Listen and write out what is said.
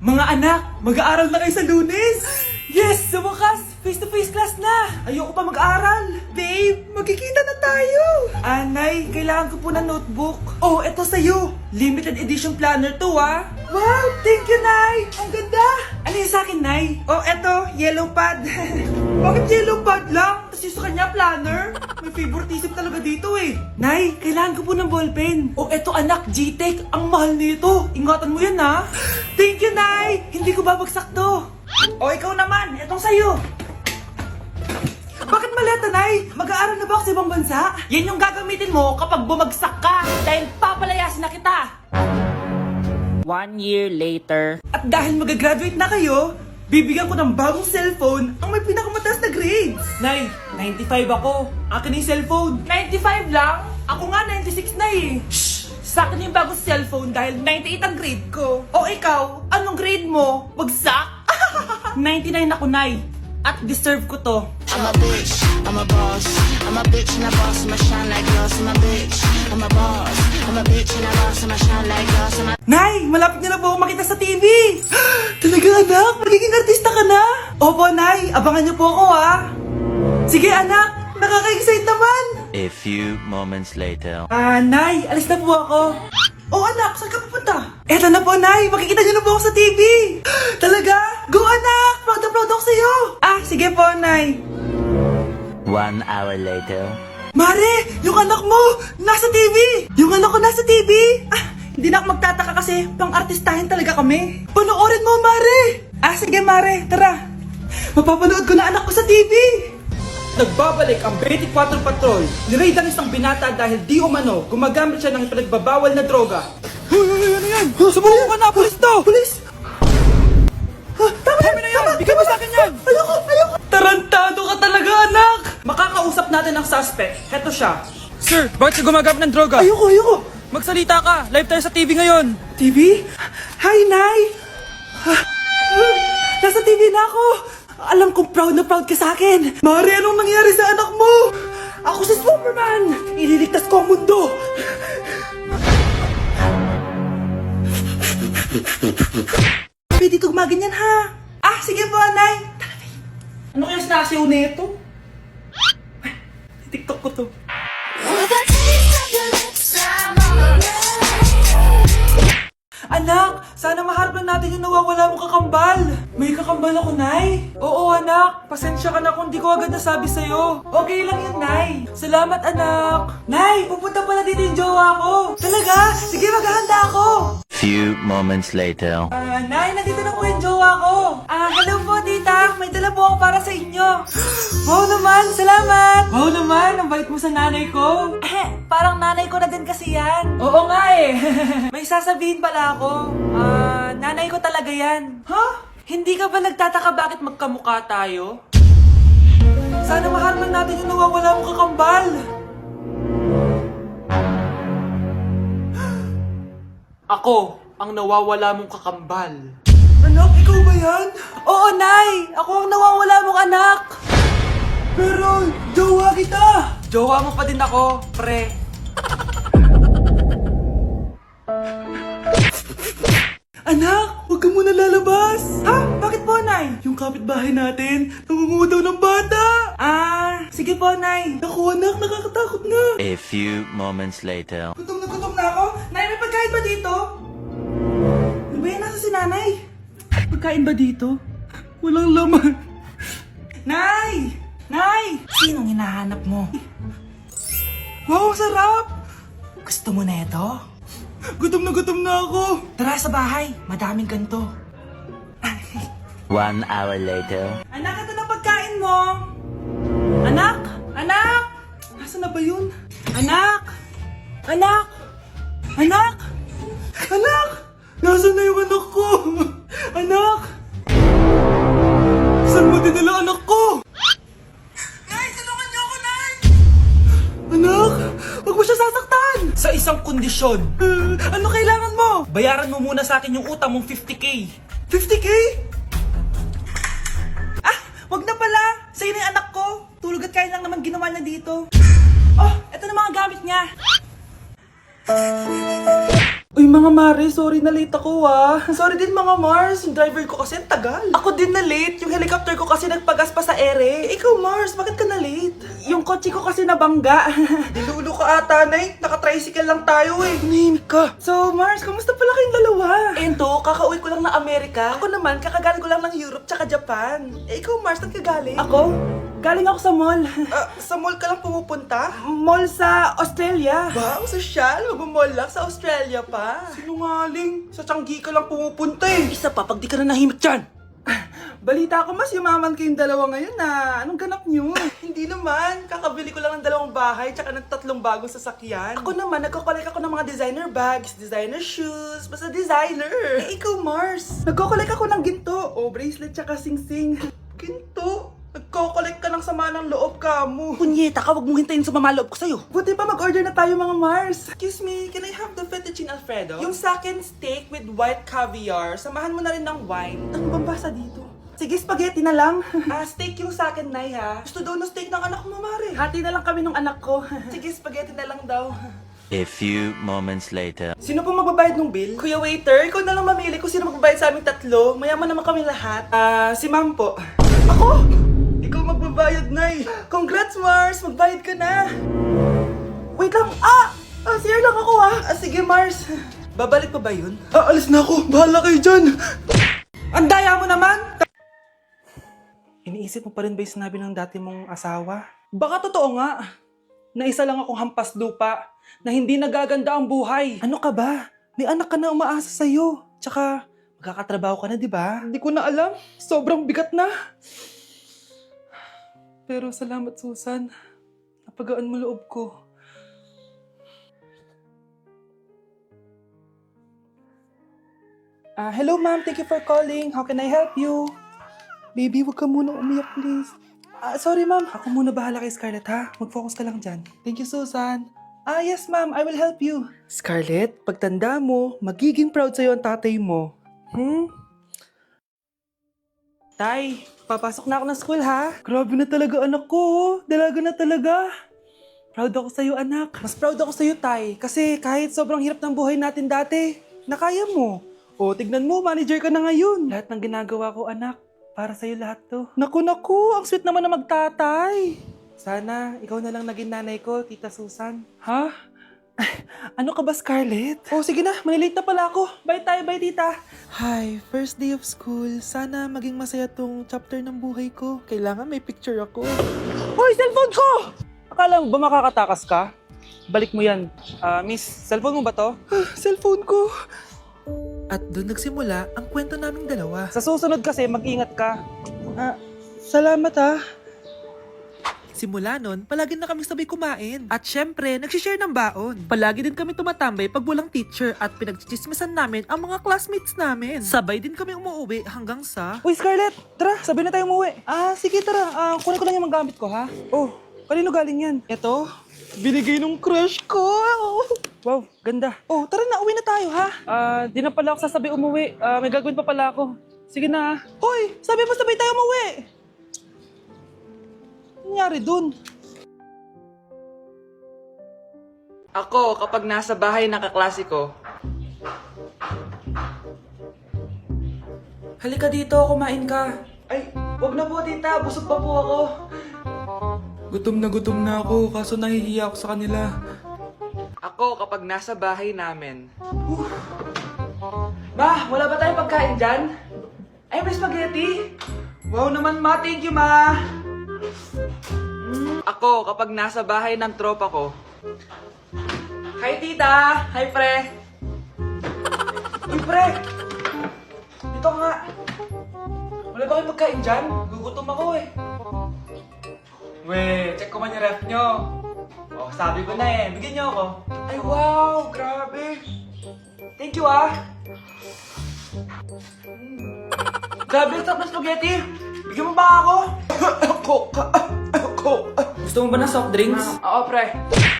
Mga anak, mag-aaral na kayo sa Lunes! Yes! Sa wakas! Face-to-face class na! Ayoko pa mag-aaral! Babe, magkikita na tayo! Anay, kailangan ko po ng notebook. Oh, eto sa'yo! Limited edition planner to, ah! Wow! Thank you, Nay! Ang ganda! Ano yung sa'kin, Nay? Oh, eto, yellow pad. Bakit yellow pad lang? Tapos yung sa kanya, planner? May favoritism talaga dito eh. Nay, kailangan ko po ng ballpen. Oh, eto anak, G-Tech. Ang mahal nito. Ingatan mo yan, ha? Thank you, Nay! Hindi ko babagsak to. O, ikaw naman. Etong sa'yo. Bakit maleta, Nay? Mag-aaral na ba ako sa ibang bansa? Yan yung gagamitin mo kapag bumagsak ka. Dahil papalayasin na kita. 1 year later. At dahil mag-graduate na kayo, bibigyan ko ng bagong cellphone ang may pinakamataas na grades. Nay, 95 ako. Akin yung cellphone. 95 lang? Ako nga 96 na eh. Shh! Sa akin yung bagong cellphone dahil 98 ang grade ko. O ikaw, anong grade mo? Bagsak? 99 ako, Nay. At deserve ko to. I'm a bitch, I'm a boss. I'm a bitch and a boss, I'ma shine like glass. I'm a bitch, I'm a boss. I'm a bitch and a boss, I'ma shine like glass. I'm a Nay, malapit na po ako makita sa TV. Talaga anak, magiging artista ka na. Opo, Nay, abangan niyo po ako ha. Sige anak, nakaka-excite naman. A few moments later. Nay, alis na po ako. Oh anak, saan ka pupunta? Eto na po, Nay, makikita niyo na po ako sa TV. Talaga? Go anak, proud na proud ako sa'yo. Sige po, Nay. 1 hour later. Mare, yung anak mo, nasa TV! Yung anak ko nasa TV! Hindi na ako magtataka kasi pang-artistahin talaga kami. Panoorin mo, Mare! Sige, Mare, tara. Mapapanood ko na anak ko sa TV! Nagbabalik ang 24 Patrol. Niraid ang isang binata dahil di umano gumagamit siya ng ipinagbabawal na droga. Hoy, ano yan? Sumuko ka na, pulis to! Pulis! Tama na yan! Bigay mo sa akin yan! Ayoko! Tarantado ka talaga, anak! Makakausap natin ang suspect. Heto siya. Sir, bakit ka gumagamit ng droga? Ayoko! Magsalita ka! Live tayo sa TV ngayon! TV? Hi, Nay! Nasa TV na ako! Alam kong proud na proud ka sa akin! Mari, anong nangyari sa anak mo? Ako si Superman! Ililigtas ko ang mundo! Pwede ito gumaganyan, ha? Sige po, Nay! Ano kaya sinasiyaw na ito? TikTok ko to. Anak, sana maharap lang natin yung nawawala mong kakambal. May kakambal ako, Nay. Oo, anak. Pasensya ka na kung di ko agad nasabi sa'yo. Okay lang yun, Nay. Salamat, anak. Nay, pupunta pala dito yung jowa ko. Talaga? Sige, maghahanda ako. Few moments later. Nay, nandito na po yung jowa ko. Hello po, tita. May dala po ako para sa inyo. Wow naman, salamat. Wow naman, ang bait mo sa nanay ko. Parang nanay ko na din kasi yan. Oo nga eh. May sasabihin pala ako. Nanay ko talaga yan. Hindi ka ba nagtataka bakit magkamukha tayo? Sana maharap lang natin yung nawawala mong kakambal. Ako, ang nawawala mong kakambal. Anak, ikaw ba yan? Oo, Nay! Ako ang nawawala mong anak! Pero, jowa kita! Jowa mo pa din ako, pre. Anak, huwag ka muna lalabas! Bakit po, Nay? Yung kapitbahay natin, nangunguha daw ng bata! Sige po, Nay. Naku, anak, nakakatakot na. A few moments later. Gutom na ako. Nay, may pagkain ba dito? Ano ba yan? Nasa si Nanay? Pagkain ba dito? Walang laman. Nay! Nay! Sinong hinahanap mo? Wow, sarap! Gusto mo na ito? Gutom na ako. Tara sa bahay. Madaming ganito. 1 hour later. Anak, ito na pagkain mo. Anak! Anak! Nasaan na ba yun? Anak! Anak! Anak! Anak! Nasaan na yung anak ko? Anak! Saan mo dinala anak ko? Nay, tulungan niyo ako, Nay! Anak! Huwag mo siya sasaktan! Sa isang kondisyon. Ano kailangan mo? Bayaran mo muna sa akin yung utang mong 50k. 50k? Wag na pala! Sa'yo na yung anak ko! Tulog at kain lang naman ginawa niya dito. Eto na mga gamit niya. Uy, mga Mare, sorry na late ako Sorry din mga Mars, yung driver ko kasi ang tagal. Ako din na late, yung helicopter ko kasi nagpagas pa sa ere. Ikaw Mars, bakit ka na late? Yung kotse ko kasi nabangga. Dilulo ka ata, Nay. Naka-tricycle lang tayo Nahimik ka. So Mars, kamusta pala kayong dalawa? Ayun to, kakauwi ko lang ng Amerika. Ako naman, kakagaling ko lang ng Europe tsaka Japan. Ikaw Mars, saan ka galing? Ako? Galing ako sa mall. Sa mall ka lang pumupunta? Mall sa Australia. Wow, sosyal. Mag-mall lang sa Australia pa. Sinungaling. Sa Changi ka lang pumupunta Isa pa, pag di ka na nahimik dyan. Balita ko mas yumaman kayong dalawa ngayon Anong ganap nyo? Hindi naman. Kakabili ko lang ng 2 bahay tsaka ng 3 bagong sasakyan. Ako naman, nagko-collect ako ng mga designer bags, designer shoes, basta designer. Ikaw Mars. Nagko-collect ako ng ginto. Bracelet tsaka sing-sing. Ginto? Nagko-collect ka ng sama ng loob ka mo. Punyeta ka, wag mong hintayin sumama loob ko sa'yo. Buti pa mag-order na tayo mga Mars. Excuse me, can I have the fettuccine Alfredo? Yung sa akin steak with white caviar. Samahan mo na rin ng wine. Ano bang basa dito? Sige, spaghetti na lang. Steak yung sa akin, Nay, ha? Gusto daw ng steak ng anak mo, Mare. Hati na lang kami ng anak ko. Sige, spaghetti na lang daw. A few moments later. Sino po magbabayad ng bill? Kuya waiter, ikaw na lang mamili kung sino magbabayad sa aming 3. Mayaman naman kami lahat. Si ma'am po. Ako? Ikaw magbabayad, Nay. Congrats, Mars. Magbayad ka na. Wait lang. CR lang ako, sige, Mars. Babalik pa ba yun? Alis na ako. Bahala kayo dyan. Ang daya mo naman! Iniisip mo pa rin ba yung sinabi ng dati mong asawa? Baka totoo nga. Na isa lang akong hampas lupa. Na hindi nagaganda ang buhay. Ano ka ba? May anak ka na umaasa sa'yo. Tsaka, magkakatrabaho ka na, di ba? Hindi ko na alam. Sobrang bigat na. Pero salamat, Susan. Napagaan mo loob ko. Hello, ma'am. Thank you for calling. How can I help you? Baby, wag ka muna umiyak, please. Sorry, ma'am. Ako muna bahala kay Scarlett, ha? Mag-focus ka lang dyan. Thank you, Susan. Yes, ma'am. I will help you. Scarlett, pagtanda mo, magiging proud sa'yo ang tatay mo. Tay, papasok na ako ng school, ha? Grabe na talaga anak ko, Dalaga na talaga. Proud ako sa'yo, anak. Mas proud ako sa'yo, Tay. Kasi kahit sobrang hirap ng buhay natin dati, nakaya mo. Tignan mo, manager ka na ngayon. Lahat ng ginagawa ko, anak, para sa'yo lahat to. Naku, ang sweet naman na magtatay. Sana, ikaw na lang naging nanay ko, Tita Susan. Ha? Ano ka ba, Scarlett? Sige na, malilate na pala ako. Bye tayo, bye, Tita. Hi, first day of school. Sana maging masaya tong chapter ng buhay ko. Kailangan may picture ako. Hoy, cellphone ko! Akala mo ba makakatakas ka? Balik mo yan. Miss, cellphone mo ba to? Cellphone ko. At doon nagsimula ang kwento naming dalawa. Sa susunod kasi, mag-ingat ka. Salamat Simula nun, palagi na kami sabay kumain. At syempre, nagsishare ng baon. Palagi din kami tumatambay pag walang teacher at pinagchichismisan namin ang mga classmates namin. Sabay din kami umuwi hanggang sa... Uy, Scarlett! Tara, sabay na tayo umuwi. Sige, tara. Kunin ko lang yung mga gamit ko, ha? Kanino galing yan? Eto, binigay nung crush ko. Wow, ganda. Tara na, uwi na tayo, ha? Di na pala ako sasabi umuwi. May gagawin pa pala ako. Sige na, ha? Hoy, sabi mo sabay tayo umuwi. Ano nangyari dun? Ako, kapag nasa bahay ng kaklase ko. Halika dito, kumain ka. Ay, wag na po, tita. Busog pa po ako. Gutom na ako, kaso nahihiya ako sa kanila. Ako, kapag nasa bahay namin. Ma, wala ba tayong pagkain dyan? Ay, may spaghetti? Wow naman, ma. Thank you, ma. Ako, kapag nasa bahay ng tropa ko. Hi, tita. Hi, pre. Uy, pre. Dito nga. Wala ba kayong pagkain dyan? Gugutom ako check ko man yung ref nyo. Sabi ko na bigyan nyo ako. Ay, wow, grabe. Thank you, Grabe, sarap na spaghetti. Bigyan mo ba ako? Gusto mo ba ng soft drinks? Oo, pre.